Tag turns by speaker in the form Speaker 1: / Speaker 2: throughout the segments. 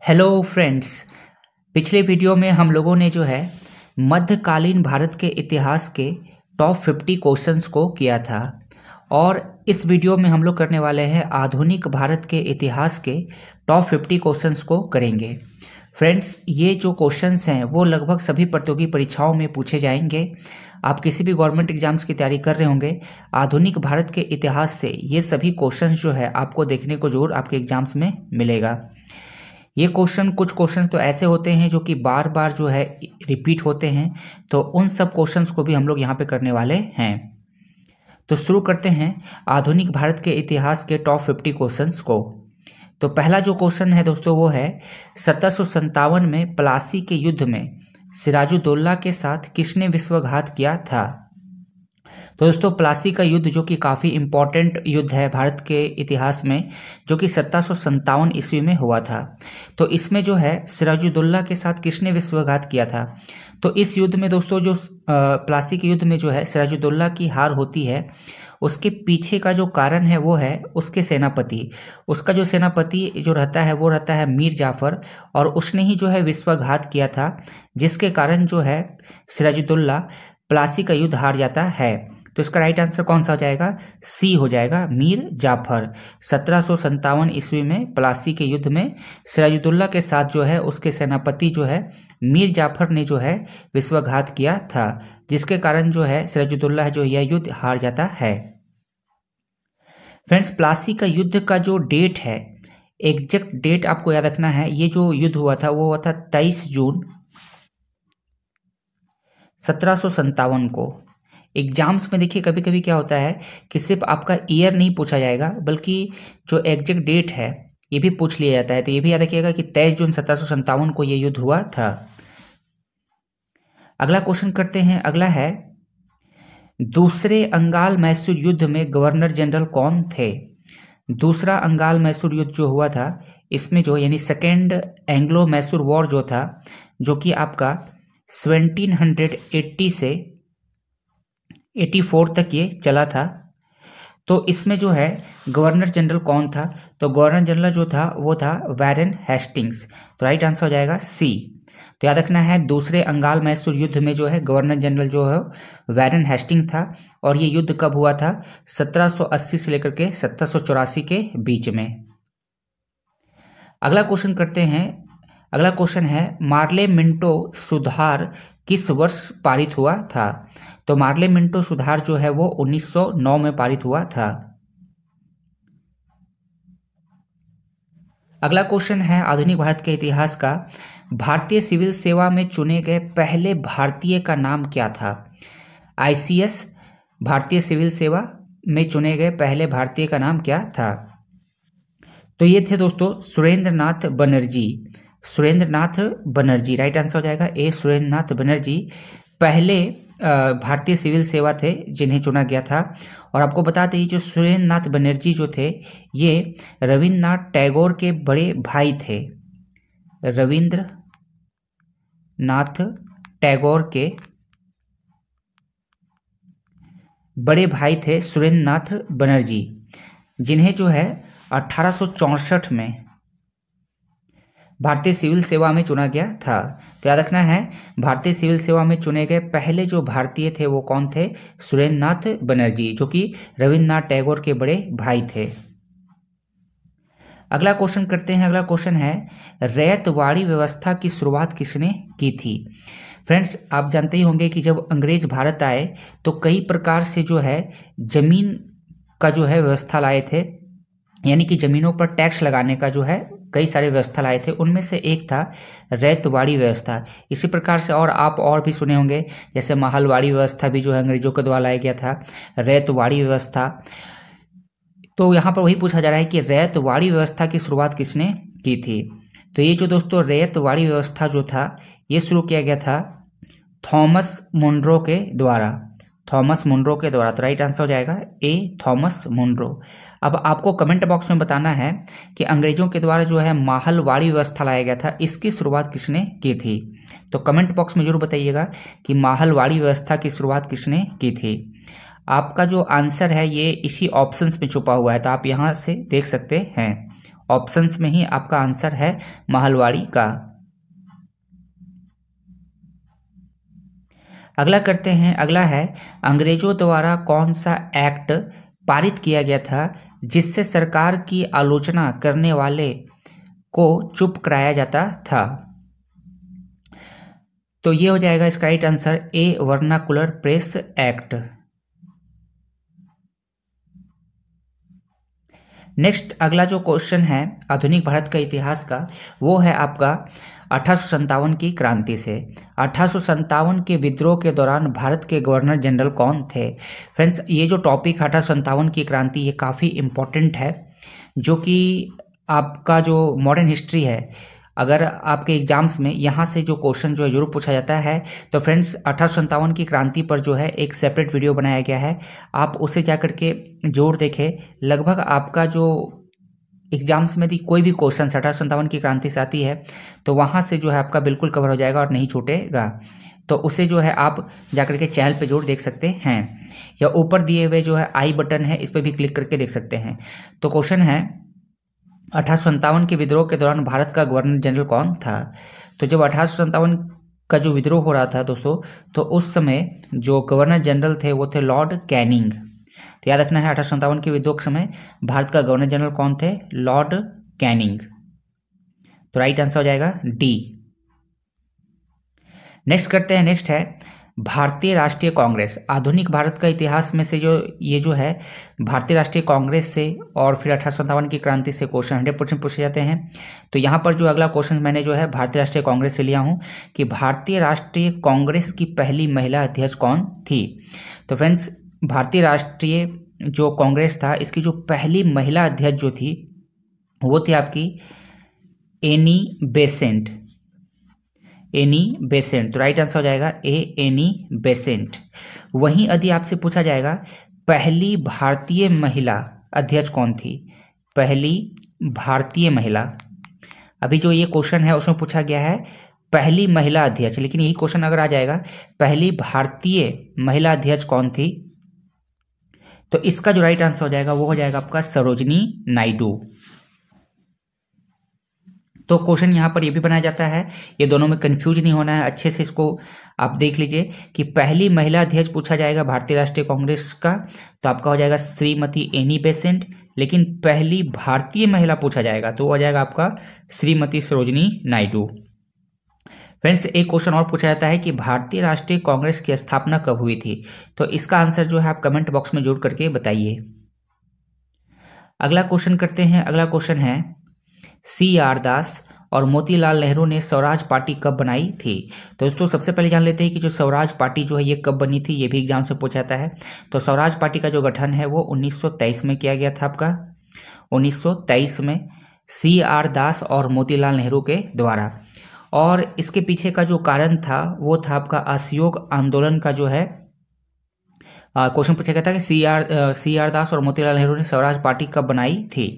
Speaker 1: Hello friends. पिछले video में हम लोगों ने जो है मध्यकालीन भारत के इतिहास के टॉप 50 क्वेश्चंस को किया था और इस वीडियो में हम लोग करने वाले हैं आधुनिक भारत के इतिहास के टॉप 50 क्वेश्चंस को करेंगे। फ्रेंड्स, ये जो क्वेश्चंस हैं वो लगभग सभी प्रतियोगी परीक्षाओं में पूछे जाएंगे। आप किसी भी गवर्नमेंट एग्जाम्स की तैयारी कर रहे होंगे, आधुनिक भारत के इतिहास से ये सभी क्वेश्चंस जो है आपको देखने को जरूर आपके एग्जाम्स में मिलेगा। ये कुछ क्वेश्चन तो ऐसे होते हैं जो कि बार बार जो है रिपीट होते हैं, तो उन सब क्वेश्चंस को भी हम लोग यहाँ पे करने वाले हैं। तो शुरू करते हैं आधुनिक भारत के इतिहास के टॉप 50 क्वेश्चंस को। तो पहला जो क्वेश्चन है दोस्तों वो है 1757 में प्लासी के युद्ध में सिराजुद्दौला के साथ किसने विश्वघात किया था। तो दोस्तों प्लासी का युद्ध जो कि काफ़ी इम्पॉर्टेंट युद्ध है भारत के इतिहास में, जो कि 1757 ईस्वी में हुआ था। तो इसमें जो है सिराजुद्दौला के साथ किसने विश्वघात किया था। तो इस युद्ध में दोस्तों जो प्लासी के युद्ध में जो है सिराजुद्दौला की हार होती है, उसके पीछे का जो कारण है वो है उसके सेनापति। उसका जो सेनापति जो रहता है वो रहता है मीर जाफर, और उसने ही जो है विश्वघात किया था, जिसके कारण जो है सिराजुद्दौला प्लासी का युद्ध हार जाता है। तो इसका राइट आंसर कौन सा हो जाएगा, सी हो जाएगा, मीर जाफर। 1757 ईस्वी में प्लासी के युद्ध में सिराजुद्दौला के साथ जो है उसके सेनापति जो है मीर जाफर ने जो है विश्वघात किया था, जिसके कारण जो है सिराजुद्दौला जो यह युद्ध हार जाता है। फ्रेंड्स, प्लासी का युद्ध का जो डेट है, एग्जैक्ट डेट आपको याद रखना है। ये जो युद्ध हुआ था वो हुआ था 23 जून 1757 को। एग्जाम्स में देखिए कभी कभी क्या होता है कि सिर्फ आपका ईयर नहीं पूछा जाएगा, बल्कि जो एग्जैक्ट डेट है ये भी पूछ लिया जाता है। तो ये भी याद रखिएगा कि 23 जून 1757 को ये युद्ध हुआ था। अगला क्वेश्चन करते हैं। अगला है दूसरे अंगाल मैसूर युद्ध में गवर्नर जनरल कौन थे। दूसरा अंगाल मैसूर युद्ध जो हुआ था, इसमें जो यानी सेकेंड एंग्लो मैसूर वॉर जो था, जो कि आपका 1780 से 84 तक ये चला था। तो इसमें जो है गवर्नर जनरल कौन था। तो गवर्नर जनरल जो था वो था वैरन हेस्टिंग्स। तो राइट आंसर हो जाएगा सी। तो याद रखना है दूसरे अंगाल मैसूर युद्ध में जो है गवर्नर जनरल जो है वैरन हेस्टिंग था, और ये युद्ध कब हुआ था, 1780 से लेकर के 1784 के बीच में। अगला क्वेश्चन करते हैं। अगला क्वेश्चन है मार्ले मिंटो सुधार किस वर्ष पारित हुआ था। तो मार्ले मिंटो सुधार जो है वो 1909 में पारित हुआ था। अगला क्वेश्चन है आधुनिक भारत के इतिहास का, भारतीय सिविल सेवा में चुने गए पहले भारतीय का नाम क्या था। आईसीएस भारतीय सिविल सेवा में चुने गए पहले भारतीय का नाम क्या था। तो ये थे दोस्तों सुरेंद्रनाथ बनर्जी। सुरेंद्रनाथ बनर्जी राइट आंसर हो जाएगा ए, सुरेंद्रनाथ बनर्जी पहले भारतीय सिविल सेवा थे जिन्हें चुना गया था। और आपको बता दें जो सुरेंद्रनाथ बनर्जी जो थे ये रविंद्रनाथ टैगोर के बड़े भाई थे। रविंद्रनाथ टैगोर के बड़े भाई थे सुरेंद्रनाथ बनर्जी, जिन्हें जो है 1864 में भारतीय सिविल सेवा में चुना गया था। तो याद रखना है भारतीय सिविल सेवा में चुने गए पहले जो भारतीय थे वो कौन थे, सुरेंद्रनाथ बनर्जी, जो कि रविंद्रनाथ टैगोर के बड़े भाई थे। अगला क्वेश्चन करते हैं। अगला क्वेश्चन है रैयतवाड़ी व्यवस्था की शुरुआत किसने की थी। फ्रेंड्स, आप जानते ही होंगे कि जब अंग्रेज भारत आए तो कई प्रकार से जो है जमीन का जो है व्यवस्था लाए थे, यानी कि जमीनों पर टैक्स लगाने का जो है कई सारे व्यवस्था लाए थे। उनमें से एक था रैयतवाड़ी व्यवस्था। इसी प्रकार से और आप और भी सुने होंगे, जैसे महलवाड़ी व्यवस्था भी जो है अंग्रेजों के द्वारा लाया गया था, रैयतवाड़ी व्यवस्था। तो यहाँ पर वही पूछा जा रहा है कि रैयतवाड़ी व्यवस्था की शुरुआत किसने की थी। तो ये जो दोस्तों रैयतवाड़ी व्यवस्था जो था ये शुरू किया गया था थॉमस मुनरो के द्वारा। थॉमस मुनरो के द्वारा। तो राइट आंसर हो जाएगा ए, थॉमस मुनरो। अब आपको कमेंट बॉक्स में बताना है कि अंग्रेजों के द्वारा जो है महलवाड़ी व्यवस्था लाया गया था, इसकी शुरुआत किसने की थी। तो कमेंट बॉक्स में जरूर बताइएगा कि महलवाड़ी व्यवस्था की शुरुआत किसने की थी। आपका जो आंसर है ये इसी ऑप्शंस में छुपा हुआ है, तो आप यहाँ से देख सकते हैं। ऑप्शंस में ही आपका आंसर है महलवाड़ी का। अगला करते हैं, अगला है अंग्रेजों द्वारा कौन सा एक्ट पारित किया गया था जिससे सरकार की आलोचना करने वाले को चुप कराया जाता था। तो ये हो जाएगा इसका right answer A, vernacular press act. Next अगला जो क्वेश्चन है आधुनिक भारत का इतिहास का, वो है आपका 1857 की क्रांति से। 1857 के विद्रोह के दौरान भारत के गवर्नर जनरल कौन थे? फ्रेंड्स, ये जो टॉपिक 1857 की क्रांति, ये काफ़ी इम्पोर्टेंट है, जो कि आपका जो मॉडर्न हिस्ट्री है, अगर आपके एग्जाम्स में यहाँ से जो क्वेश्चन जो है जरूर पूछा जाता है। तो फ्रेंड्स, 1857 की क्रांति पर जो है एक सेपरेट वीडियो बनाया गया है, आप उसे जा कर के जरूर देखें। लगभग आपका जो एग्जाम्स में दी कोई भी क्वेश्चन 1857 की क्रांति से आती है तो वहाँ से जो है आपका बिल्कुल कवर हो जाएगा और नहीं छूटेगा। तो उसे जो है आप जाकर के चैनल पे जरूर देख सकते हैं, या ऊपर दिए हुए जो है आई बटन है इस पर भी क्लिक करके देख सकते हैं। तो क्वेश्चन है 1857 के विद्रोह के दौरान भारत का गवर्नर जनरल कौन था? तो जब 1857 का जो विद्रोह हो रहा था दोस्तों, तो उस समय जो गवर्नर जनरल थे वो थे लॉर्ड कैनिंग। तो याद रखना है 1857 के विद्रोह के समय भारत का गवर्नर जनरल कौन थे? Lord Canning. तो राइट आंसर हो जाएगा डी। नेक्स्ट करते हैं, नेक्स्ट है भारतीय राष्ट्रीय कांग्रेस। आधुनिक भारत का इतिहास में से जो ये जो है भारतीय राष्ट्रीय कांग्रेस से और फिर 1857 की क्रांति से क्वेश्चन 100% पूछे जाते हैं। तो यहाँ पर जो अगला क्वेश्चन मैंने जो है भारतीय राष्ट्रीय कांग्रेस से लिया हूँ कि भारतीय राष्ट्रीय कांग्रेस की पहली महिला अध्यक्ष कौन थी? तो फ्रेंड्स, भारतीय राष्ट्रीय जो कांग्रेस था इसकी जो पहली महिला अध्यक्ष जो थी वो थी आपकी एनी बेसेंट। Annie Besant. तो राइट आंसर हो जाएगा ए, एनी बेसेंट। वहीं यदि आपसे पूछा जाएगा पहली भारतीय महिला अध्यक्ष कौन थी? पहली भारतीय महिला, अभी जो ये क्वेश्चन है उसमें पूछा गया है पहली महिला अध्यक्ष, लेकिन यही क्वेश्चन अगर आ जाएगा पहली भारतीय महिला अध्यक्ष कौन थी, तो इसका जो राइट आंसर हो जाएगा वो हो जाएगा आपका सरोजिनी नायडू। तो क्वेश्चन यहाँ पर ये भी बनाया जाता है, ये दोनों में कंफ्यूज नहीं होना है, अच्छे से इसको आप देख लीजिए कि पहली महिला अध्यक्ष पूछा जाएगा भारतीय राष्ट्रीय कांग्रेस का तो आपका हो जाएगा श्रीमती एनी बेसेंट, लेकिन पहली भारतीय महिला पूछा जाएगा तो हो जाएगा आपका श्रीमती सरोजिनी नायडू। फ्रेंड्स, एक क्वेश्चन और पूछा जाता है कि भारतीय राष्ट्रीय कांग्रेस की स्थापना कब हुई थी? तो इसका आंसर जो है आप कमेंट बॉक्स में जोड़ करके बताइए। अगला क्वेश्चन करते हैं, अगला क्वेश्चन है CR दास और मोतीलाल नेहरू ने स्वराज पार्टी कब बनाई थी? तो दोस्तों सबसे पहले जान लेते हैं कि जो स्वराज पार्टी जो है ये कब बनी थी, ये भी एग्जाम से पूछा जाता है। तो स्वराज पार्टी का जो गठन है वो 1923 में किया गया था आपका, 1923 में CR दास और मोतीलाल नेहरू के द्वारा। और इसके पीछे का जो कारण था वो था आपका असहयोग आंदोलन का जो है क्वेश्चन पूछा गया था कि CR दास और मोतीलाल नेहरू ने स्वराज पार्टी कब बनाई थी।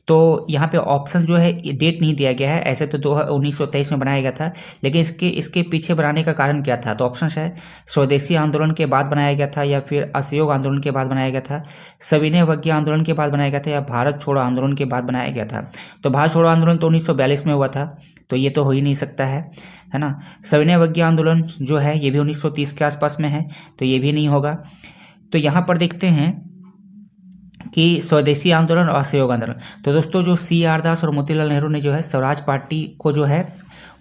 Speaker 1: तो यहाँ पे ऑप्शन जो है डेट नहीं दिया गया है, ऐसे तो 1923 में बनाया गया था, लेकिन इसके पीछे बनाने का कारण क्या था? तो ऑप्शन है स्वदेशी आंदोलन के बाद बनाया गया था, या फिर असहयोग आंदोलन के बाद बनाया गया था, सविनय अवज्ञा आंदोलन के बाद बनाया गया था, या भारत छोड़ो आंदोलन के बाद बनाया गया था। तो भारत छोड़ो आंदोलन तो 1942 में हुआ था, तो ये तो हो ही नहीं सकता है ना। सविनय अवज्ञा आंदोलन जो है ये भी 1930 के आसपास में है, तो ये भी नहीं होगा। तो यहाँ पर देखते हैं कि स्वदेशी आंदोलन और असहयोग आंदोलन। तो दोस्तों जो CR दास और मोतीलाल नेहरू ने जो है स्वराज पार्टी को जो है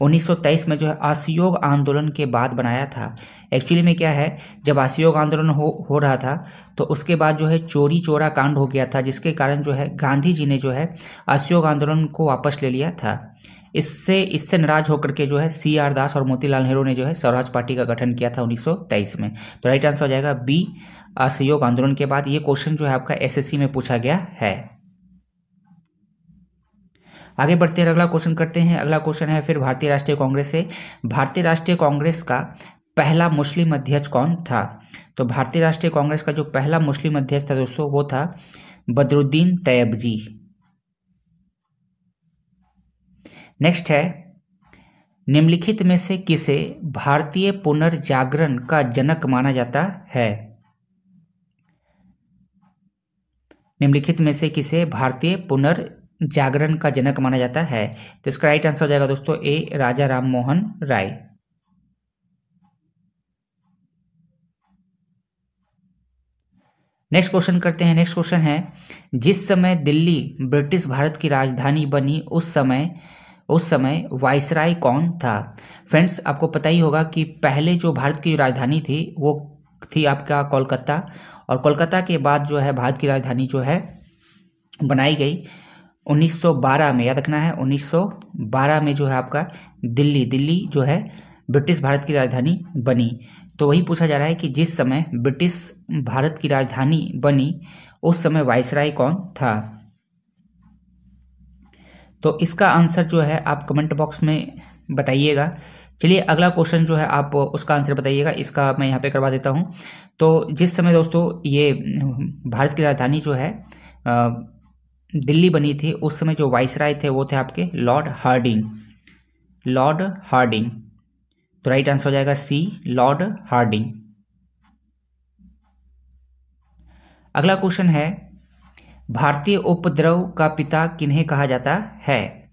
Speaker 1: 1923 में जो है असहयोग आंदोलन के बाद बनाया था। एक्चुअली में क्या है, जब असहयोग आंदोलन हो रहा था तो उसके बाद जो है चोरी चोरा कांड हो गया था, जिसके कारण जो है गांधी जी ने जो है असहयोग आंदोलन को वापस ले लिया था। इससे नाराज होकर के जो है CR दास और मोतीलाल नेहरू ने जो है स्वराज पार्टी का गठन किया था 1923 में। तो राइट आंसर हो जाएगा बी, असहयोग आंदोलन के बाद। ये क्वेश्चन जो है आपका SSC में पूछा गया है। आगे बढ़ते हैं, अगला क्वेश्चन करते हैं। अगला क्वेश्चन है फिर भारतीय राष्ट्रीय कांग्रेस से। भारतीय राष्ट्रीय कांग्रेस का पहला मुस्लिम अध्यक्ष कौन था? तो भारतीय राष्ट्रीय कांग्रेस का जो पहला मुस्लिम अध्यक्ष था दोस्तों वो था बदरुद्दीन तैयबजी। नेक्स्ट है निम्नलिखित में से किसे भारतीय पुनर्जागरण का जनक माना जाता है? निम्नलिखित में से किसे भारतीय जागरण का जनक माना जाता है? तो इसका राइट आंसर हो जाएगा दोस्तों ए, राजा राम मोहन राय। नेक्स्ट क्वेश्चन करते हैं। नेक्स्ट क्वेश्चन है, जिस समय दिल्ली ब्रिटिश भारत की राजधानी बनी उस समय वायसराय कौन था? फ्रेंड्स, आपको पता ही होगा कि पहले जो भारत की राजधानी थी वो थी आपका कोलकाता, और कोलकाता के बाद जो है भारत की राजधानी जो है बनाई गई 1912 में। याद रखना है 1912 में जो है आपका दिल्ली जो है ब्रिटिश भारत की राजधानी बनी। तो वही पूछा जा रहा है कि जिस समय ब्रिटिश भारत की राजधानी बनी उस समय वायसराय कौन था? तो इसका आंसर जो है आप कमेंट बॉक्स में बताइएगा। चलिए अगला क्वेश्चन जो है आप उसका आंसर बताइएगा, इसका मैं यहाँ पे करवा देता हूँ। तो जिस समय दोस्तों ये भारत की राजधानी जो है दिल्ली बनी थी उस समय जो वायसराय थे वो थे आपके लॉर्ड हार्डिंग। तो राइट आंसर हो जाएगा सी, लॉर्ड हार्डिंग। अगला क्वेश्चन है, भारतीय उपद्रव का पिता किन्हें कहा जाता है?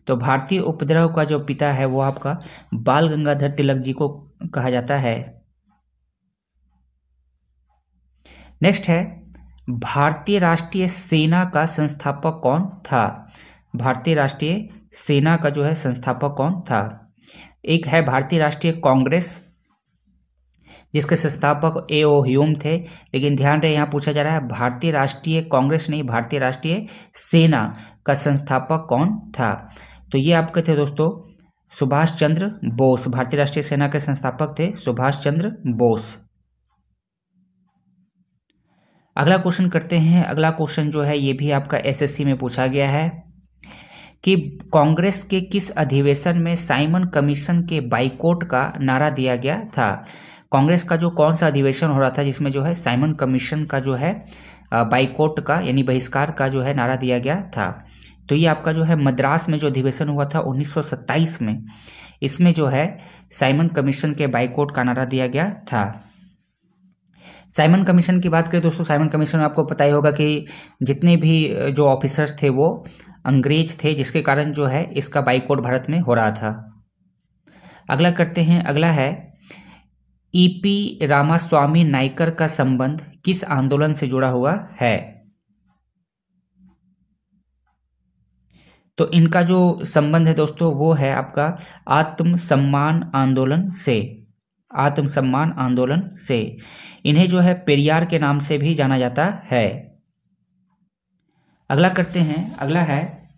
Speaker 1: तो भारतीय उपद्रव का जो पिता है वो आपका बाल गंगाधर तिलक जी को कहा जाता है। नेक्स्ट है, भारतीय राष्ट्रीय सेना का संस्थापक कौन था? भारतीय राष्ट्रीय सेना का जो है संस्थापक कौन था? एक है भारतीय राष्ट्रीय कांग्रेस जिसके संस्थापक ए.ओ. ह्यूम थे, लेकिन ध्यान रहे यहाँ पूछा जा रहा है भारतीय राष्ट्रीय कांग्रेस नहीं, भारतीय राष्ट्रीय सेना का संस्थापक कौन था? तो ये आपके थे दोस्तों सुभाष चंद्र बोस। भारतीय राष्ट्रीय सेना के संस्थापक थे सुभाष चंद्र बोस। अगला क्वेश्चन करते हैं। अगला क्वेश्चन जो है ये भी आपका एसएससी में पूछा गया है कि कांग्रेस के किस अधिवेशन में साइमन कमीशन के बाइकॉट का नारा दिया गया था? कांग्रेस का जो कौन सा अधिवेशन हो रहा था जिसमें जो है साइमन कमीशन का जो है बाइकॉट का यानी बहिष्कार का जो है नारा दिया गया था? तो ये आपका जो है मद्रास में जो अधिवेशन हुआ था 1927 में, इसमें जो है साइमन कमीशन के बाइकॉट का नारा दिया गया था। साइमन कमीशन की बात करें दोस्तों, साइमन कमीशन में आपको पता ही होगा कि जितने भी जो ऑफिसर्स थे वो अंग्रेज थे, जिसके कारण जो है इसका बाइकॉट भारत में हो रहा था। अगला करते हैं। अगला है, ईपी रामास्वामी नायकर का संबंध किस आंदोलन से जुड़ा हुआ है? तो इनका जो संबंध है दोस्तों वो है आपका आत्मसम्मान आंदोलन से। इन्हें जो है पेरियार के नाम से भी जाना जाता है। अगला करते हैं। अगला है,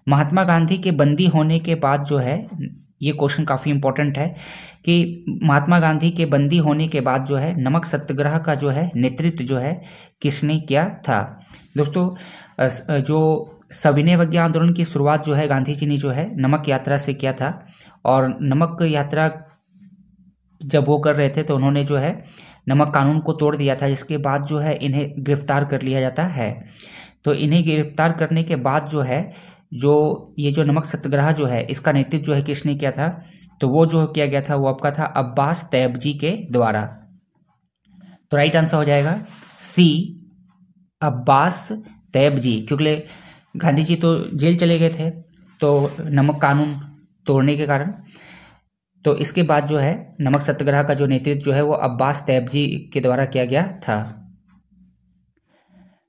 Speaker 1: महात्मा गांधी के बंदी होने के बाद जो है, ये क्वेश्चन काफ़ी इंपॉर्टेंट है कि महात्मा गांधी के बंदी होने के बाद जो है नमक सत्याग्रह का जो है नेतृत्व जो है किसने किया था? दोस्तों जो सविनय अवज्ञा आंदोलन की शुरुआत जो है गांधी जी ने जो है नमक यात्रा से किया था, और नमक यात्रा जब वो कर रहे थे तो उन्होंने जो है नमक कानून को तोड़ दिया था, जिसके बाद जो है इन्हें गिरफ्तार कर लिया जाता है। तो इन्हें गिरफ्तार करने के बाद जो है ये जो नमक सत्याग्रह जो है इसका नेतृत्व जो है किसने किया था? तो वो जो किया गया था वो आपका था अब्बास तैयबजी के द्वारा। तो राइट आंसर हो जाएगा सी, अब्बास तैयबजी, क्योंकि गांधी जी तो जेल चले गए थे तो नमक कानून तोड़ने के कारण। तो इसके बाद जो है नमक सत्याग्रह का जो नेतृत्व जो है वो अब्बास तैयबजी के द्वारा किया गया था।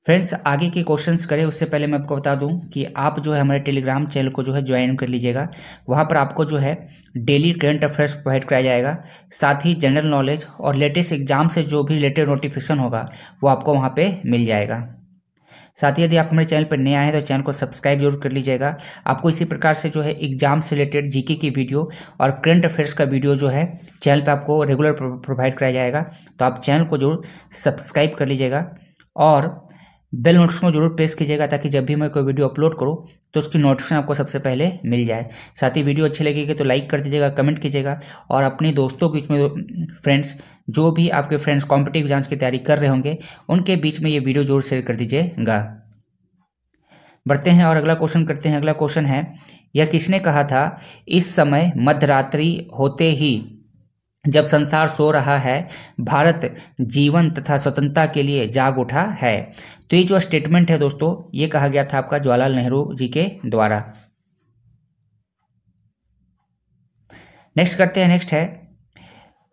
Speaker 1: फ्रेंड्स, आगे के क्वेश्चंस करें उससे पहले मैं आपको बता दूं कि आप जो है हमारे टेलीग्राम चैनल को जो है ज्वाइन कर लीजिएगा। वहां पर आपको जो है डेली करंट अफेयर्स प्रोवाइड कराया जाएगा, साथ ही जनरल नॉलेज और लेटेस्ट एग्जाम से जो भी रिलेटेड नोटिफिकेशन होगा वो आपको वहाँ पे मिल जाएगा। साथ ही यदि आप हमारे चैनल पर नए आए हैं तो चैनल को सब्सक्राइब जरूर कर लीजिएगा। आपको इसी प्रकार से जो है एग्जाम से रिलेटेड जीके की वीडियो और करंट अफेयर्स का वीडियो जो है चैनल पे आपको रेगुलर प्रोवाइड कराया जाएगा। तो आप चैनल को जरूर सब्सक्राइब कर लीजिएगा और बेल नोटिफिकेशन को जरूर प्रेस कीजिएगा, ताकि जब भी मैं कोई वीडियो अपलोड करूँ तो उसकी नोटिफिकेशन आपको सबसे पहले मिल जाए। साथ ही वीडियो अच्छी लगेगी तो लाइक कर दीजिएगा, कमेंट कीजिएगा, और अपने दोस्तों के बीच में फ्रेंड्स जो भी आपके फ्रेंड्स कॉम्पिटिटिव एग्जाम्स की तैयारी कर रहे होंगे उनके बीच में ये वीडियो जरूर शेयर कर दीजिएगा। बढ़ते हैं और अगला क्वेश्चन करते हैं। अगला क्वेश्चन है, यह किसने कहा था इस समय मध्यरात्रि होते ही जब संसार सो रहा है, भारत जीवन तथा स्वतंत्रता के लिए जाग उठा है। तो ये जो स्टेटमेंट है दोस्तों, ये कहा गया था आपका जवाहरलाल नेहरू जी के द्वारा। नेक्स्ट करते हैं। नेक्स्ट है,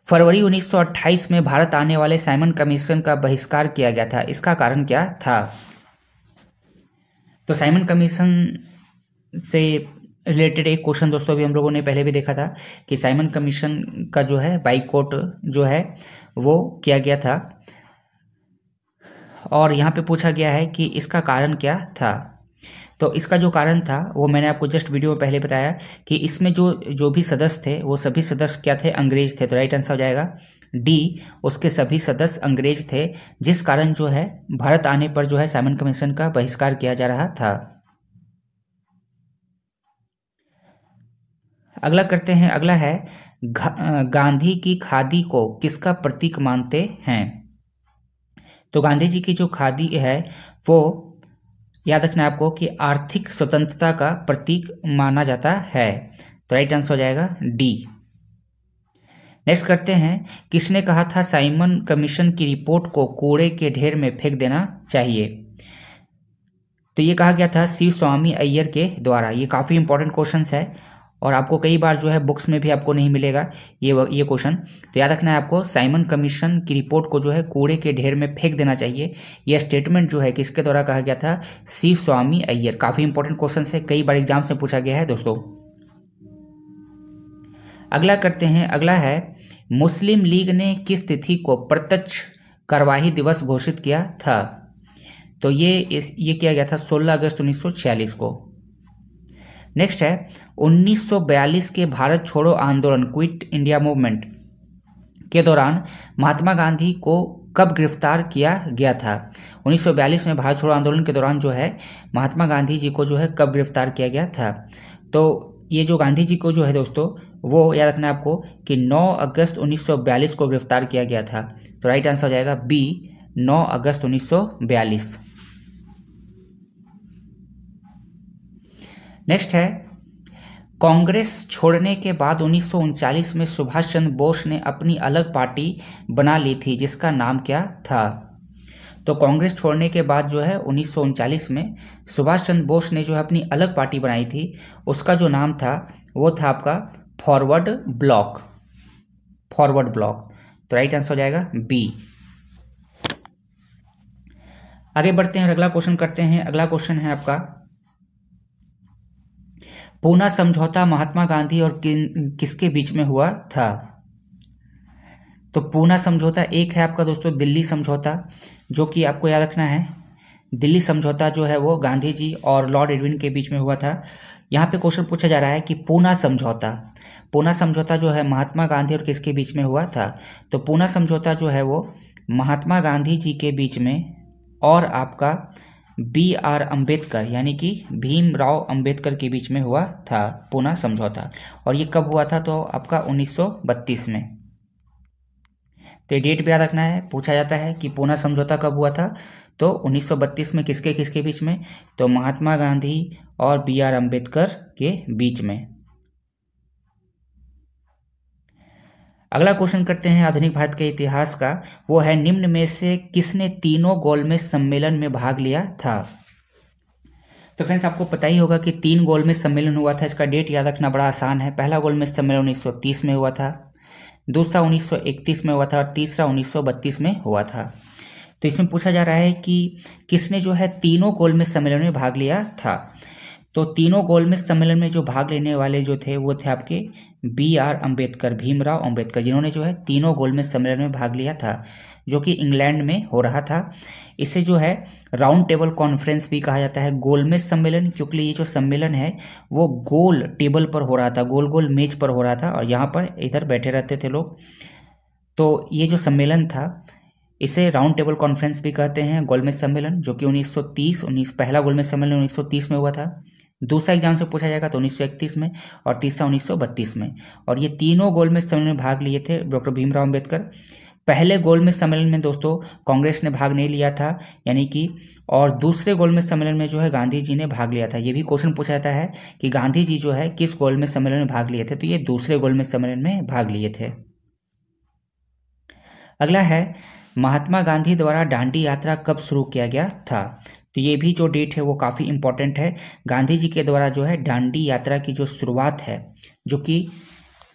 Speaker 1: फरवरी 1928 में भारत आने वाले साइमन कमीशन का बहिष्कार किया गया था, इसका कारण क्या था? तो साइमन कमीशन से रिलेटेड एक क्वेश्चन दोस्तों अभी हम लोगों ने पहले भी देखा था कि साइमन कमीशन का जो है बाइकआउट जो है वो किया गया था, और यहाँ पे पूछा गया है कि इसका कारण क्या था। तो इसका जो कारण था वो मैंने आपको जस्ट वीडियो में पहले बताया कि इसमें जो भी सदस्य थे वो सभी सदस्य क्या थे? अंग्रेज थे। तो राइट आंसर हो जाएगा डी, उसके सभी सदस्य अंग्रेज थे, जिस कारण जो है भारत आने पर जो है साइमन कमीशन का बहिष्कार किया जा रहा था। अगला करते हैं। अगला है, गांधी की खादी को किसका प्रतीक मानते हैं? तो गांधी जी की जो खादी है वो याद रखना है आपको कि आर्थिक स्वतंत्रता का प्रतीक माना जाता है। तो राइट आंसर हो जाएगा डी। नेक्स्ट करते हैं, किसने कहा था साइमन कमीशन की रिपोर्ट को कूड़े के ढेर में फेंक देना चाहिए? तो ये कहा गया था शिव स्वामी अय्यर के द्वारा। ये काफ़ी इंपॉर्टेंट क्वेश्चन है और आपको कई बार जो है बुक्स में भी आपको नहीं मिलेगा ये क्वेश्चन। तो याद रखना है आपको, साइमन कमीशन की रिपोर्ट को जो है कूड़े के ढेर में फेंक देना चाहिए। यह स्टेटमेंट जो है किसके द्वारा कहा गया था? शिव स्वामी अय्यर। काफ़ी इंपॉर्टेंट क्वेश्चन है, कई बार एग्जाम से पूछा गया है दोस्तों। अगला करते हैं। अगला है, मुस्लिम लीग ने किस तिथि को प्रत्यक्ष कार्यवाही दिवस घोषित किया था? तो ये किया गया था 16 अगस्त 1946 को। नेक्स्ट है, 1942 के भारत छोड़ो आंदोलन क्विट इंडिया मूवमेंट के दौरान महात्मा गांधी को कब गिरफ्तार किया गया था? 1942 में भारत छोड़ो आंदोलन के दौरान जो है महात्मा गांधी जी को जो है कब गिरफ्तार किया गया था? तो ये जो गांधी जी को जो है दोस्तों वो याद रखना है आपको कि 9 अगस्त 1942 को गिरफ्तार किया गया था। तो राइट आंसर हो जाएगा बी, 9 अगस्त 1942। नेक्स्ट है, कांग्रेस छोड़ने के बाद 1939 में सुभाष चंद्र बोस ने अपनी अलग पार्टी बना ली थी, जिसका नाम क्या था? तो कांग्रेस छोड़ने के बाद जो है 1939 में सुभाष चंद्र बोस ने जो है अपनी अलग पार्टी बनाई थी, उसका जो नाम था वो था आपका फॉरवर्ड ब्लॉक। Forward block. तो राइट आंसर हो जाएगा बी। आगे बढ़ते हैं, अगला क्वेश्चन करते हैं। अगला क्वेश्चन है आपका, पूना समझौता महात्मा गांधी और किसके बीच में हुआ था? तो पूना समझौता एक है आपका दोस्तों दिल्ली समझौता, जो कि आपको याद रखना है। दिल्ली समझौता जो है वो गांधी जी और लॉर्ड इरविन के बीच में हुआ था। यहाँ पे क्वेश्चन पूछा जा रहा है कि पूना समझौता जो है महात्मा गांधी और किसके बीच में हुआ था? तो पूना समझौता जो है वो महात्मा गांधी जी के बीच में और आपका BR अम्बेडकर यानी कि भीमराव अम्बेडकर के बीच में हुआ था पूना समझौता। और ये कब हुआ था? तो आपका 1932 में। तो ये डेट भी याद रखना है, पूछा जाता है कि पूना समझौता कब हुआ था? तो 1932 में। किसके किसके बीच में? तो महात्मा गांधी और BR अम्बेडकर के बीच में। अगला क्वेश्चन करते हैं आधुनिक भारत के इतिहास का, वो है निम्न में से किसने तीनों गोलमेज सम्मेलन में भाग लिया था? तो फ्रेंड्स आपको पता ही होगा कि 3 गोलमेज सम्मेलन हुआ था। इसका डेट याद रखना बड़ा आसान है। पहला गोलमेज सम्मेलन 1930 में हुआ था, दूसरा 1931 में हुआ था और तीसरा 1932 में हुआ था। तो इसमें पूछा जा रहा है कि किसने जो है तीनों गोलमेज सम्मेलन में भाग लिया था? तो तीनों गोलमेज सम्मेलन में जो भाग लेने वाले जो थे वो थे आपके BR अम्बेडकर, भीमराव अम्बेडकर, जिन्होंने जो है तीनों गोलमेज सम्मेलन में भाग लिया था, जो कि इंग्लैंड में हो रहा था। इसे जो है राउंड टेबल कॉन्फ्रेंस भी कहा जाता है। गोलमेज सम्मेलन क्योंकि ये जो सम्मेलन है वो गोल टेबल पर हो रहा था, गोल गोल मेज पर हो रहा था और यहाँ पर इधर बैठे रहते थे लोग। तो ये जो सम्मेलन था इसे राउंड टेबल कॉन्फ्रेंस भी कहते हैं, गोलमेज सम्मेलन, जो कि 1930 पहला गोलमेज सम्मेलन 1930 में हुआ था। दूसरा एग्जाम से पूछा जाएगा तो 1931 में और तीसरा 1932 में। और ये तीनों गोलमेज सम्मेलन में भाग लिए थे डॉक्टर भीमराव अम्बेडकर। पहले गोलमेज सम्मेलन में दोस्तों कांग्रेस ने भाग नहीं लिया था यानी कि, और दूसरे गोलमेज सम्मेलन में जो है गांधी जी ने भाग लिया था। ये भी क्वेश्चन पूछा जाता है कि गांधी जी जो है किस गोलमेज सम्मेलन में भाग लिए थे? तो ये दूसरे गोलमेज सम्मेलन में भाग लिए थे। अगला है महात्मा गांधी द्वारा दांडी यात्रा कब शुरू किया गया था। तो ये भी जो डेट है वो काफ़ी इम्पोर्टेंट है। गांधी जी के द्वारा जो है दांडी यात्रा की जो शुरुआत है, जो कि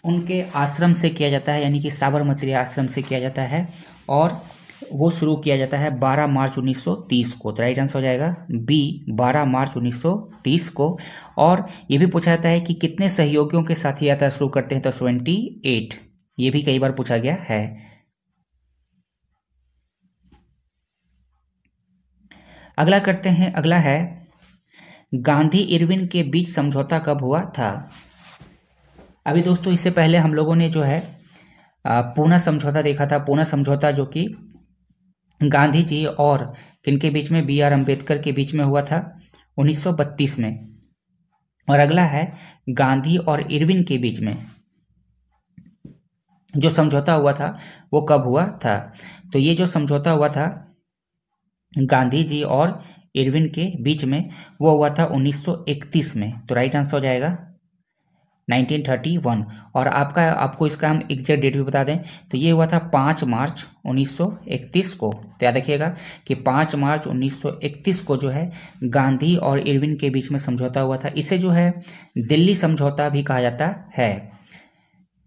Speaker 1: उनके आश्रम से किया जाता है, यानी कि साबरमती आश्रम से किया जाता है, और वो शुरू किया जाता है 12 मार्च 1930 को। तो राइट आंसर हो जाएगा बी, 12 मार्च 1930 को। और ये भी पूछा जाता है कि कितने सहयोगियों के साथ यात्रा शुरू करते हैं। तो 28, ये भी कई बार पूछा गया है। अगला करते हैं, अगला है गांधी इरविन के बीच समझौता कब हुआ था। अभी दोस्तों इससे पहले हम लोगों ने जो है पूना समझौता देखा था। पूना समझौता जो कि गांधी जी और किनके बीच में, बी आर अम्बेडकर के बीच में हुआ था 1932 में। और अगला है गांधी और इरविन के बीच में जो समझौता हुआ था वो कब हुआ था। तो ये जो समझौता हुआ था गांधी जी और इरविन के बीच में वो हुआ था 1931 में। तो राइट आंसर हो जाएगा 1931। और आपको इसका हम एग्जैक्ट डेट भी बता दें तो ये हुआ था 5 मार्च 1931 को। तो याद रखिएगा कि 5 मार्च 1931 को जो है गांधी और इरविन के बीच में समझौता हुआ था। इसे जो है दिल्ली समझौता भी कहा जाता है,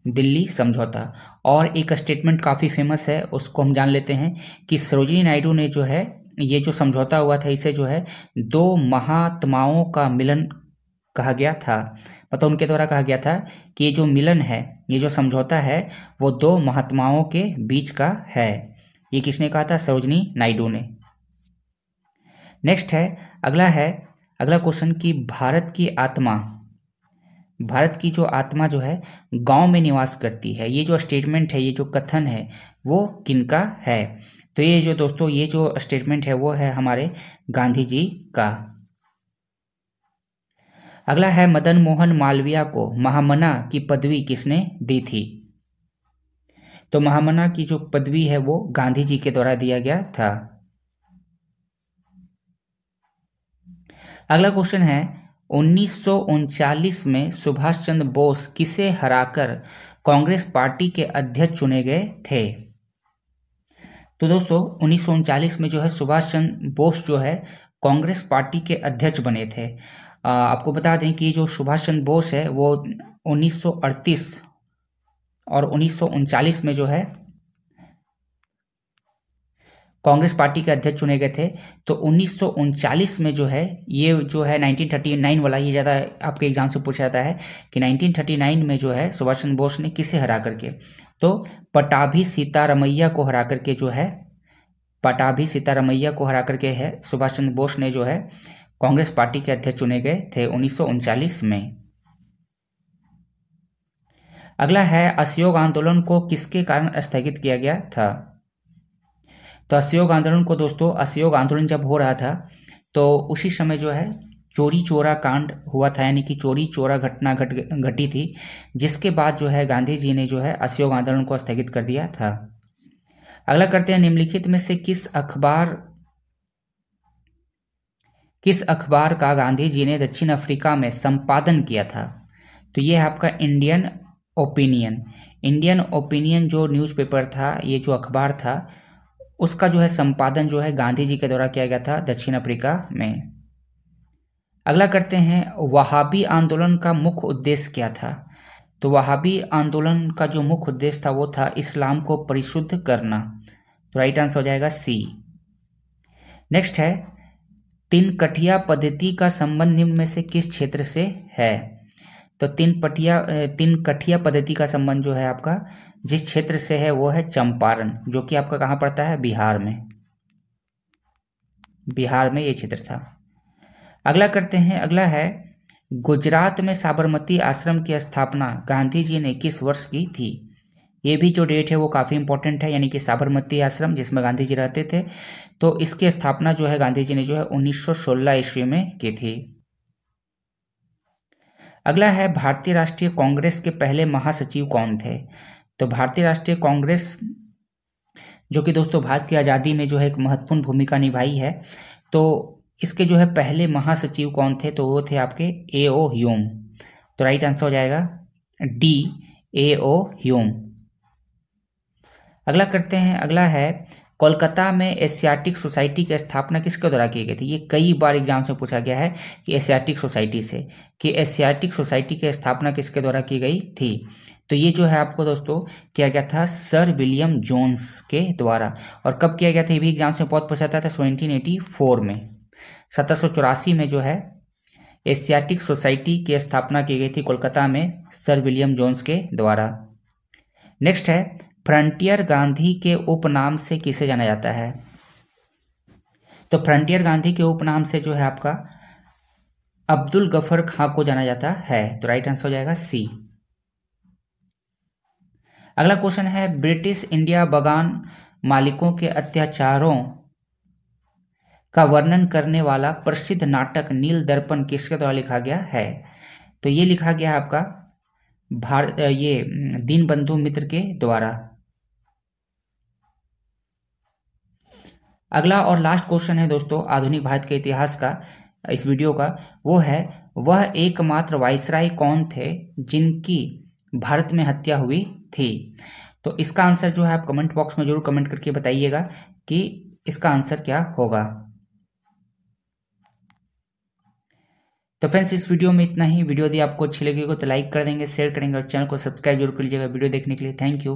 Speaker 1: दिल्ली समझौता। और एक स्टेटमेंट काफ़ी फेमस है, उसको हम जान लेते हैं कि सरोजिनी नायडू ने जो है ये जो समझौता हुआ था इसे जो है दो महात्माओं का मिलन कहा गया था। मतलब उनके द्वारा कहा गया था कि ये जो मिलन है, ये जो समझौता है वो दो महात्माओं के बीच का है। ये किसने कहा था? सरोजिनी नायडू ने। नेक्स्ट है, अगला क्वेश्चन कि भारत की जो आत्मा जो है गांव में निवास करती है। ये जो स्टेटमेंट है, ये जो कथन है वो किनका है? तो ये जो दोस्तों ये जो स्टेटमेंट है वो है हमारे गांधी जी का। अगला है मदन मोहन मालवीय को महामना की पदवी किसने दी थी? तो महामना की जो पदवी है वो गांधी जी के द्वारा दिया गया था। अगला क्वेश्चन है 1939 में सुभाष चंद्र बोस किसे हराकर कांग्रेस पार्टी के अध्यक्ष चुने गए थे? तो दोस्तों 1939 में जो है सुभाष चंद्र बोस जो है कांग्रेस पार्टी के अध्यक्ष बने थे। आपको बता दें कि जो सुभाष चंद्र बोस है वो 1938 और 1939 में जो है कांग्रेस पार्टी के अध्यक्ष चुने गए थे। तो 1939 में जो है ये जो है 1939 वाला, ये ज़्यादा आपके एग्जाम से पूछा जाता है कि 1939 में जो है सुभाष चंद्र बोस ने किसे हरा करके, तो पटाभी सीतारमैया को हरा करके जो है पटाभी सीतारमैया को हरा करके है सुभाष चंद्र बोस ने जो है कांग्रेस पार्टी के अध्यक्ष चुने गए थे 1939 में। अगला है असहयोग आंदोलन को किसके कारण स्थगित किया गया था? तो असहयोग आंदोलन को दोस्तों, असहयोग आंदोलन जब हो रहा था तो उसी समय जो है चोरी चोरा कांड हुआ था, यानी कि चोरी चोरा घटना घटी थी, जिसके बाद जो है गांधी जी ने जो है असहयोग आंदोलन को स्थगित कर दिया था। अगला करते हैं निम्नलिखित में से किस अखबार का गांधी जी ने दक्षिण अफ्रीका में संपादन किया था? तो ये है आपका इंडियन ओपिनियन जो न्यूज़पेपर था, ये जो अखबार था उसका जो है संपादन जो है गांधी जी के द्वारा किया गया था दक्षिण अफ्रीका में। अगला करते हैं वहाबी आंदोलन का मुख्य उद्देश्य क्या था? तो वहाबी आंदोलन का जो मुख्य उद्देश्य था वो था इस्लाम को परिशुद्ध करना। तो राइट आंसर हो जाएगा सी। नेक्स्ट है तीन कठिया पद्धति का संबंध निम्न में से किस क्षेत्र से है? तो तीन कठिया पद्धति का संबंध जो है आपका जिस क्षेत्र से है वो है चंपारण, जो कि आपका कहाँ पड़ता है? बिहार में ये क्षेत्र था। अगला करते हैं, अगला है गुजरात में साबरमती आश्रम की स्थापना गांधी जी ने किस वर्ष की थी? ये भी जो डेट है वो काफ़ी इंपॉर्टेंट है, यानी कि साबरमती आश्रम जिसमें गांधी जी रहते थे, तो इसकी स्थापना जो है गांधी जी ने जो है 1916 ईस्वी में की थी। अगला है भारतीय राष्ट्रीय कांग्रेस के पहले महासचिव कौन थे? तो भारतीय राष्ट्रीय कांग्रेस जो कि दोस्तों भारत की आज़ादी में जो है एक महत्वपूर्ण भूमिका निभाई है, तो इसके जो है पहले महासचिव कौन थे? तो वो थे आपके A.O. ह्यूम। तो राइट आंसर हो जाएगा डी, A.O. ह्यूम। अगला करते हैं, अगला है कोलकाता में एशियाटिक सोसाइटी की स्थापना किसके द्वारा की गई थी। ये कई बार एग्जाम से पूछा गया है कि एशियाटिक सोसाइटी से, कि एशियाटिक सोसाइटी की स्थापना किसके द्वारा की गई थी। तो ये जो है आपको दोस्तों किया गया था सर विलियम जोन्स के द्वारा। और कब किया गया था, ये भी एग्जाम से बहुत पूछा था 1784 में, 1784 में जो है एशियाटिक सोसाइटी की स्थापना की गई थी कोलकाता में सर विलियम जोन्स के द्वारा। नेक्स्ट है, फ्रंटियर गांधी के उपनाम से किसे जाना जाता है। तो फ्रंटियर गांधी के उपनाम से जो है आपका अब्दुल गफर खां को जाना जाता है। तो राइट आंसर हो जाएगा सी। अगला क्वेश्चन है, ब्रिटिश इंडिया बागान मालिकों के अत्याचारों का वर्णन करने वाला प्रसिद्ध नाटक नील दर्पण किसके द्वारा लिखा गया है। तो ये लिखा गया है आपका ये दीनबंधु मित्र के द्वारा। अगला और लास्ट क्वेश्चन है दोस्तों आधुनिक भारत के इतिहास का, इस वीडियो का, वो है, वह एकमात्र वायसराय कौन थे जिनकी भारत में हत्या हुई थी। तो इसका आंसर जो है आप कमेंट बॉक्स में जरूर कमेंट करके बताइएगा कि इसका आंसर क्या होगा। तो फ्रेंड्स इस वीडियो में इतना ही। वीडियो यदि आपको अच्छी लगी हो तो लाइक कर देंगे, शेयर करेंगे और चैनल को सब्सक्राइब जरूर कर लीजिएगा। वीडियो देखने के लिए थैंक यू।